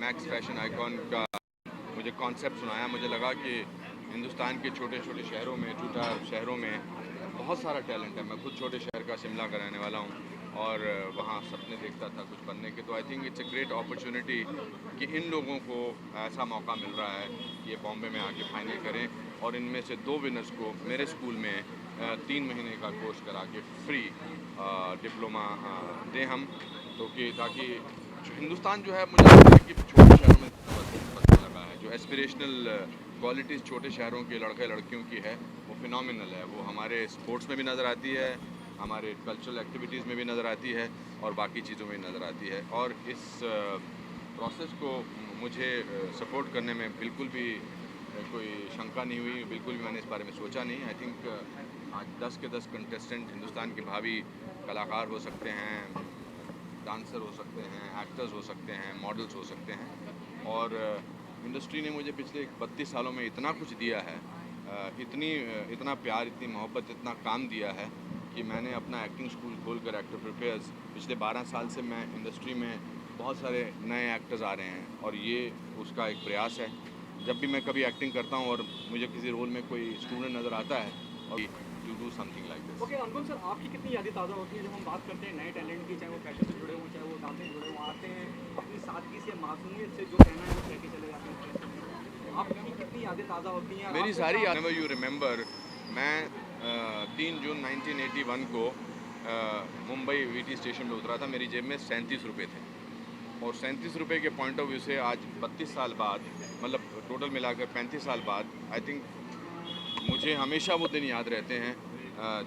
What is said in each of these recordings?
Max fashion icon का मुझे concept सुनाया, मुझे लगा कि हिंदुस्तान के छोटे छोटे शहरों में, टूटा शहरों में बहुत सारा टैलेंट है। मैं खुद छोटे शहर का शिमला का रहने वाला हूँ और वहाँ सपने देखता था कुछ बनने के। तो I think it's a great opportunity कि इन लोगों को ऐसा मौका मिल रहा है कि ये बॉम्बे में आके फाइनल करें और इनमें से 2 विनर्स को मेरे स्कूल में 3 महीने का कोर्स करा के फ्री डिप्लोमा दें हम, तो कि ताकि हिंदुस्तान जो है, मुझे लगता है कि छोटे शहरों में बदलने लगा है। जो एस्पिरेशनल क्वालिटीज़ छोटे शहरों के लड़के लड़कियों की है वो फिनोमिनल है। वो हमारे स्पोर्ट्स में भी नज़र आती है, हमारे कल्चरल एक्टिविटीज़ में भी नज़र आती है और बाकी चीज़ों में नज़र आती है। और इस प्रोसेस को मुझे सपोर्ट करने में बिल्कुल भी कोई शंका नहीं हुई, बिल्कुल भी मैंने इस बारे में सोचा नहीं। आई थिंक आज 10 के 10 कंटेस्टेंट हिंदुस्तान के भावी कलाकार हो सकते हैं, डांसर हो सकते हैं, एक्टर्स हो सकते हैं, मॉडल्स हो सकते हैं। और इंडस्ट्री ने मुझे पिछले 32 सालों में इतना कुछ दिया है, इतना प्यार, इतनी मोहब्बत, इतना काम दिया है कि मैंने अपना एक्टिंग स्कूल खोलकर एक्टर प्रिपेयर्स पिछले 12 साल से मैं इंडस्ट्री में बहुत सारे नए एक्टर्स आ रहे हैं और ये उसका एक प्रयास है। जब भी मैं कभी एक्टिंग करता हूँ और मुझे किसी रोल में कोई स्टूडेंट नज़र आता है और to do something like this. Okay Anupam sir, आपकी कितनी यादें ताज़ा होती हैं जब हम बात करते हैं नए टैलेंट की, चाहे वो फैशन से जुड़े हों, चाहे वो डांसिंग से जुड़े हों, आते हैं अपनी सादगी से, मासूमियत से जो कहना है वो कह के चले जाते हैं। आपकी कितनी यादें ताज़ा होती हैं? मेरी सारी यादें, यू रिमेंबर, मैं 3 जून 1981 को मुंबई वीटी स्टेशन पे उतरा था। मेरी जेब में 37 रुपये थे और 37 रुपये के पॉइंट ऑफ व्यू से आज 32 साल बाद, मतलब टोटल मिलाकर 35 साल बाद, आई थिंक मुझे हमेशा वो दिन याद रहते हैं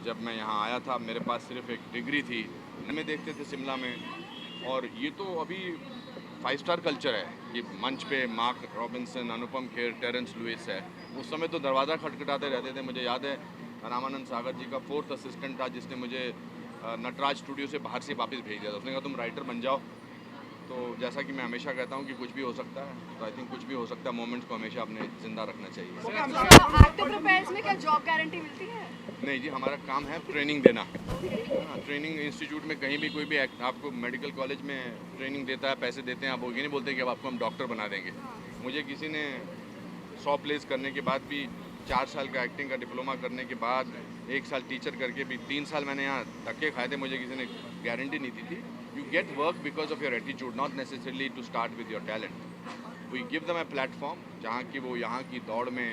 जब मैं यहाँ आया था। मेरे पास सिर्फ एक डिग्री थी, हमें देखते थे शिमला में। और ये तो अभी 5 स्टार कल्चर है कि मंच पे mark Robinson, Anupam Kher, Terrence Louis है। उस समय तो दरवाज़ा खटखटाते रहते थे। मुझे याद है रामानंद सागर जी का 4th असिस्टेंट था जिसने मुझे नटराज स्टूडियो से बाहर से वापस भेज दिया था। उसने कहा तुम राइटर बन जाओ। तो जैसा कि मैं हमेशा कहता हूँ कि कुछ भी हो सकता है, तो आई थिंक कुछ भी हो सकता है। मोमेंट्स को हमेशा अपने ज़िंदा रखना चाहिए। एक्टर प्रोफेशनल में क्या जॉब गारंटी मिलती है? नहीं जी, हमारा काम है ट्रेनिंग देना। हाँ, ट्रेनिंग इंस्टीट्यूट में कहीं भी कोई भी आपको मेडिकल कॉलेज में ट्रेनिंग देता है, पैसे देते हैं, आप वो ये नहीं बोलते कि अब आपको हम डॉक्टर बना देंगे। मुझे किसी ने 100 प्लेस करने के बाद भी, 4 साल का एक्टिंग का डिप्लोमा करने के बाद, 1 साल टीचर करके भी, 3 साल मैंने यहाँ धक्के खाए थे, मुझे किसी ने गारंटी नहीं दी थी। You get work because of your attitude, not necessarily to start with your talent. We give them a platform जहाँ की वो यहाँ की दौड़ में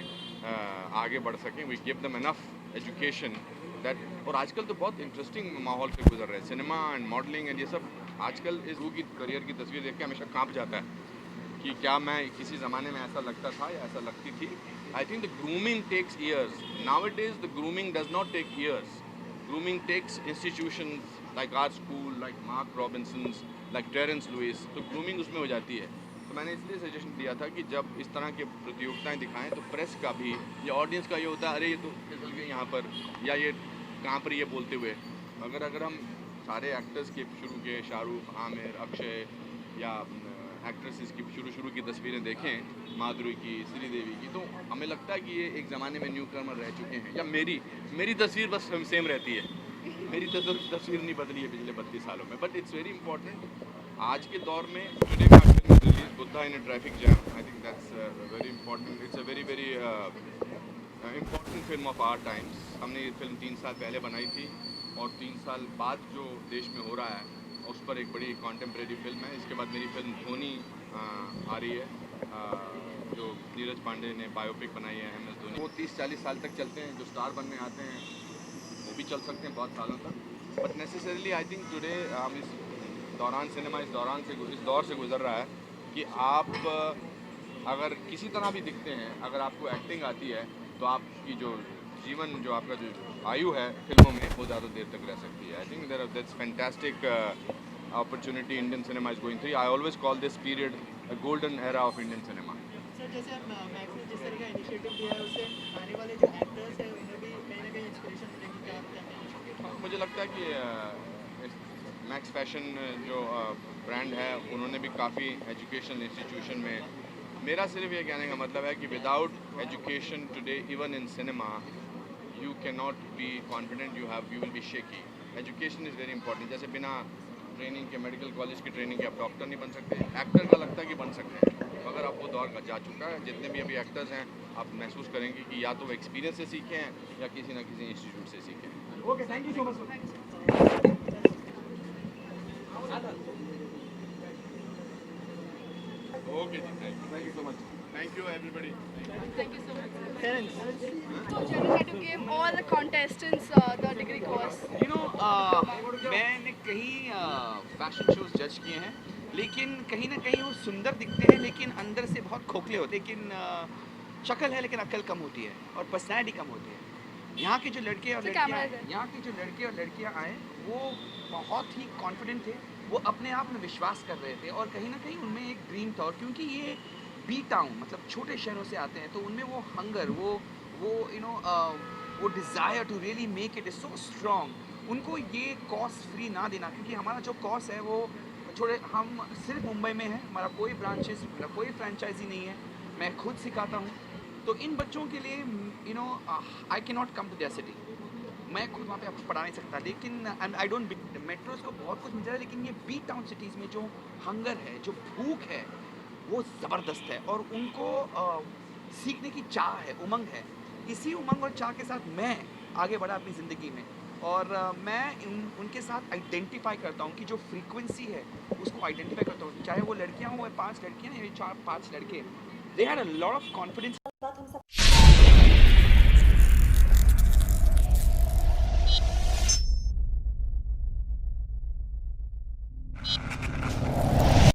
आगे बढ़ सकें। We give them enough education that. और आजकल तो बहुत इंटरेस्टिंग माहौल से गुजर रहे हैं, सिनेमा एंड मॉडलिंग एंड ये सब। आजकल इस की करियर की तस्वीर देख के हमेशा कांप जाता है कि क्या मैं किसी ज़माने में ऐसा लगता था या ऐसा लगती थी। I think the grooming takes years. Now it is the grooming does not take years. Grooming takes institutions like our school, like Mark Robinsons, like Terence Lewis. तो ग्रूमिंग उसमें हो जाती है। तो मैंने इसलिए सजेशन दिया था कि जब इस तरह के प्रतियोगिताएं दिखाएं तो प्रेस का भी या ऑडियंस का ये होता है, अरे ये तो फिसल गए यहाँ पर, या ये कहाँ पर ये बोलते हुए। अगर हम सारे एक्टर्स के शुरू के, शाहरुख, आमिर, अक्षय या एक्ट्रेसेस की शुरू की तस्वीरें देखें, माधुरी की, श्रीदेवी की, तो हमें लगता है कि ये एक ज़माने में न्यू कमर रह चुके हैं। या मेरी तस्वीर बस सेम रहती है। मेरी तस्वीर नहीं बदली है पिछले 32 सालों में। बट इट्स वेरी इंपॉर्टेंट आज के दौर में। टुडे का film release Buddha in a traffic jam, I think that's very important. It's a very very important film of our times. हमने ये फिल्म 3 साल पहले बनाई थी और 3 साल बाद जो देश में हो रहा है उस पर एक बड़ी कॉन्टेम्प्रेरी फिल्म है। इसके बाद मेरी फिल्म धोनी आ रही है, जो नीरज पांडे ने बायोपिक बनाई है MS धोनी। वो 30-40 साल तक चलते हैं। जो स्टार बनने आते हैं वो भी चल सकते हैं बहुत सालों तक। But necessarily I think today हम इस दौरान, सिनेमा इस दौर से गुजर रहा है कि आप अगर किसी तरह भी दिखते हैं, अगर आपको एक्टिंग आती है तो आपकी जो जीवन, जो आपका जो आयु है फिल्मों में, वो ज़्यादा देर तक रह सकती है। आई think that's fantastic opportunity Indian cinema is going through. I always call this period a golden era of Indian cinema. Sir, जैसे अब मैक्स ने जिस तरह का इनिशिएटिव लिया है उससे आने वाले जो एक्टर्स हैं उन्हें भी कहीं ना कहीं इंस्पिरेशन मिलेगी, क्या कहते हैं? मुझे लगता है कि मैक्स फैशन जो ब्रांड है, उन्होंने भी काफ़ी एजुकेशन इंस्टीट्यूशन में, मेरा सिर्फ ये कहने का मतलब है कि without education today even in cinema you can not be confident, you will be shaky. Education is very important. जैसे बिना ट्रेनिंग के मेडिकल कॉलेज की ट्रेनिंग के आप डॉक्टर नहीं बन सकते। एक्टर का लगता है कि बन सकते हैं, मगर अब वो दौर का जा चुका है। जितने भी अभी एक्टर्स हैं आप महसूस करेंगे कि या तो वो एक्सपीरियंस से सीखे हैं या किसी ना किसी इंस्टीट्यूट से सीखे हैं। Okay, thank you so much. Okay ji, thank you so much. Thank you everybody. Thank you so much. So General had to give all the contestants the degree course. You know मैंने कई fashion shows जज किए हैं, लेकिन कहीं ना कहीं वो सुंदर दिखते हैं लेकिन अंदर से बहुत खोखले होते हैं। लेकिन शक्ल है लेकिन अक्ल कम होती है और पर्सनैलिटी कम होती है। यहाँ के जो लड़के और So लड़कियाँ camera is there. यहाँ के जो लड़के और लड़कियाँ आए वो बहुत ही कॉन्फिडेंट थे, वो अपने आप में विश्वास कर रहे थे और कहीं ना कहीं उनमें एक ड्रीम था। और क्योंकि ये बी टाउन मतलब छोटे शहरों से आते हैं तो उनमें वो हंगर वो यू नो वो desire to really make it is so strong. उनको ये कॉस्ट फ्री ना देना, क्योंकि हमारा जो कॉस्ट है वो थोड़े हम सिर्फ मुंबई में है, हमारा कोई ब्रांचेस मेरा कोई फ्रेंचाइजी नहीं है, मैं खुद सिखाता हूँ। तो इन बच्चों के लिए you know I can not come to their city, मैं खुद वहाँ पे आपको पढ़ा नहीं सकता। लेकिन एंड आई डोंट मेट्रोज को बहुत कुछ मिल रहा है, लेकिन ये बी टाउन सिटीज़ में जो हंगर है जो भूख है वो ज़बरदस्त है और उनको सीखने की चाह है, उमंग है। इसी उमंग और चाह के साथ मैं आगे बढ़ा अपनी ज़िंदगी में और मैं उनके साथ आइडेंटिफाई करता हूँ कि जो फ्रीक्वेंसी है उसको आइडेंटिफाई करता हूँ, चाहे वो लड़कियाँ हों या 5 लड़कियाँ या 4-5 लड़के। They had a lot of confidence.